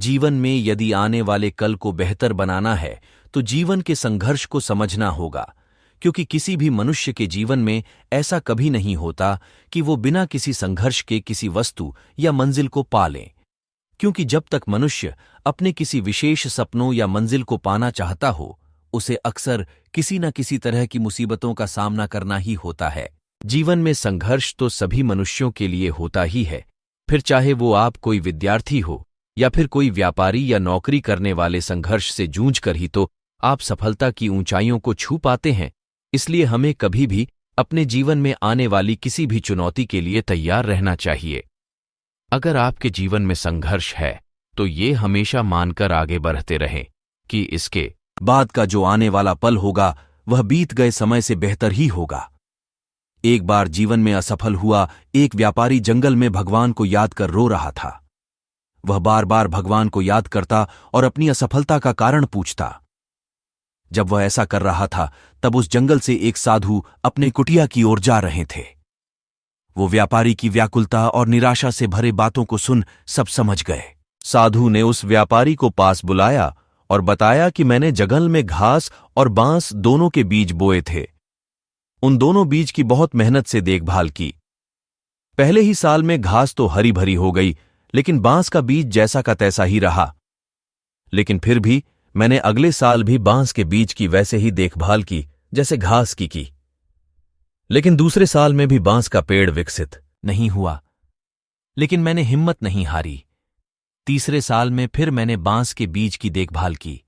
जीवन में यदि आने वाले कल को बेहतर बनाना है तो जीवन के संघर्ष को समझना होगा, क्योंकि किसी भी मनुष्य के जीवन में ऐसा कभी नहीं होता कि वो बिना किसी संघर्ष के किसी वस्तु या मंजिल को पा लें। क्योंकि जब तक मनुष्य अपने किसी विशेष सपनों या मंजिल को पाना चाहता हो, उसे अक्सर किसी न किसी तरह की मुसीबतों का सामना करना ही होता है। जीवन में संघर्ष तो सभी मनुष्यों के लिए होता ही है, फिर चाहे वो आप कोई विद्यार्थी हो या फिर कोई व्यापारी या नौकरी करने वाले, संघर्ष से जूझ कर ही तो आप सफलता की ऊंचाइयों को छू पाते हैं। इसलिए हमें कभी भी अपने जीवन में आने वाली किसी भी चुनौती के लिए तैयार रहना चाहिए। अगर आपके जीवन में संघर्ष है तो ये हमेशा मानकर आगे बढ़ते रहें कि इसके बाद का जो आने वाला पल होगा वह बीत गए समय से बेहतर ही होगा। एक बार जीवन में असफल हुआ एक व्यापारी जंगल में भगवान को याद कर रो रहा था। वह बार बार भगवान को याद करता और अपनी असफलता का कारण पूछता। जब वह ऐसा कर रहा था तब उस जंगल से एक साधु अपने कुटिया की ओर जा रहे थे। वो व्यापारी की व्याकुलता और निराशा से भरे बातों को सुन सब समझ गए। साधु ने उस व्यापारी को पास बुलाया और बताया कि मैंने जंगल में घास और बांस दोनों के बीज बोए थे। उन दोनों बीज की बहुत मेहनत से देखभाल की। पहले ही साल में घास तो हरी भरी हो गई, लेकिन बांस का बीज जैसा का तैसा ही रहा। लेकिन फिर भी मैंने अगले साल भी बांस के बीज की वैसे ही देखभाल की जैसे घास की। लेकिन दूसरे साल में भी बांस का पेड़ विकसित नहीं हुआ, लेकिन मैंने हिम्मत नहीं हारी। तीसरे साल में फिर मैंने बांस के बीज की देखभाल की,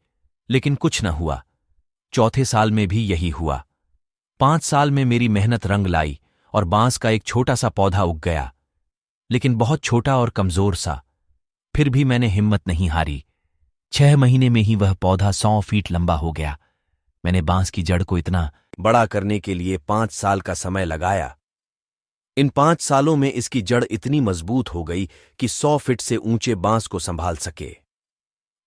लेकिन कुछ न हुआ। चौथे साल में भी यही हुआ। 5 साल में मेरी मेहनत रंग लाई और बांस का एक छोटा सा पौधा उग गया, लेकिन बहुत छोटा और कमजोर सा। फिर भी मैंने हिम्मत नहीं हारी। 6 महीने में ही वह पौधा 100 फीट लंबा हो गया। मैंने बांस की जड़ को इतना बड़ा करने के लिए 5 साल का समय लगाया। इन 5 सालों में इसकी जड़ इतनी मजबूत हो गई कि 100 फीट से ऊंचे बांस को संभाल सके।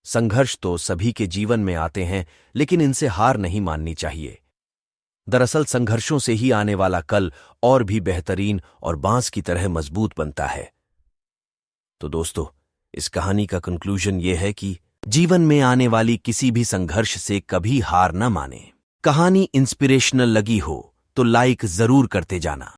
संघर्ष तो सभी के जीवन में आते हैं, लेकिन इनसे हार नहीं माननी चाहिए। दरअसल संघर्षों से ही आने वाला कल और भी बेहतरीन और बांस की तरह मजबूत बनता है। तो दोस्तों, इस कहानी का कंक्लूजन ये है कि जीवन में आने वाली किसी भी संघर्ष से कभी हार न माने। कहानी इंस्पिरेशनल लगी हो तो लाइक जरूर करते जाना।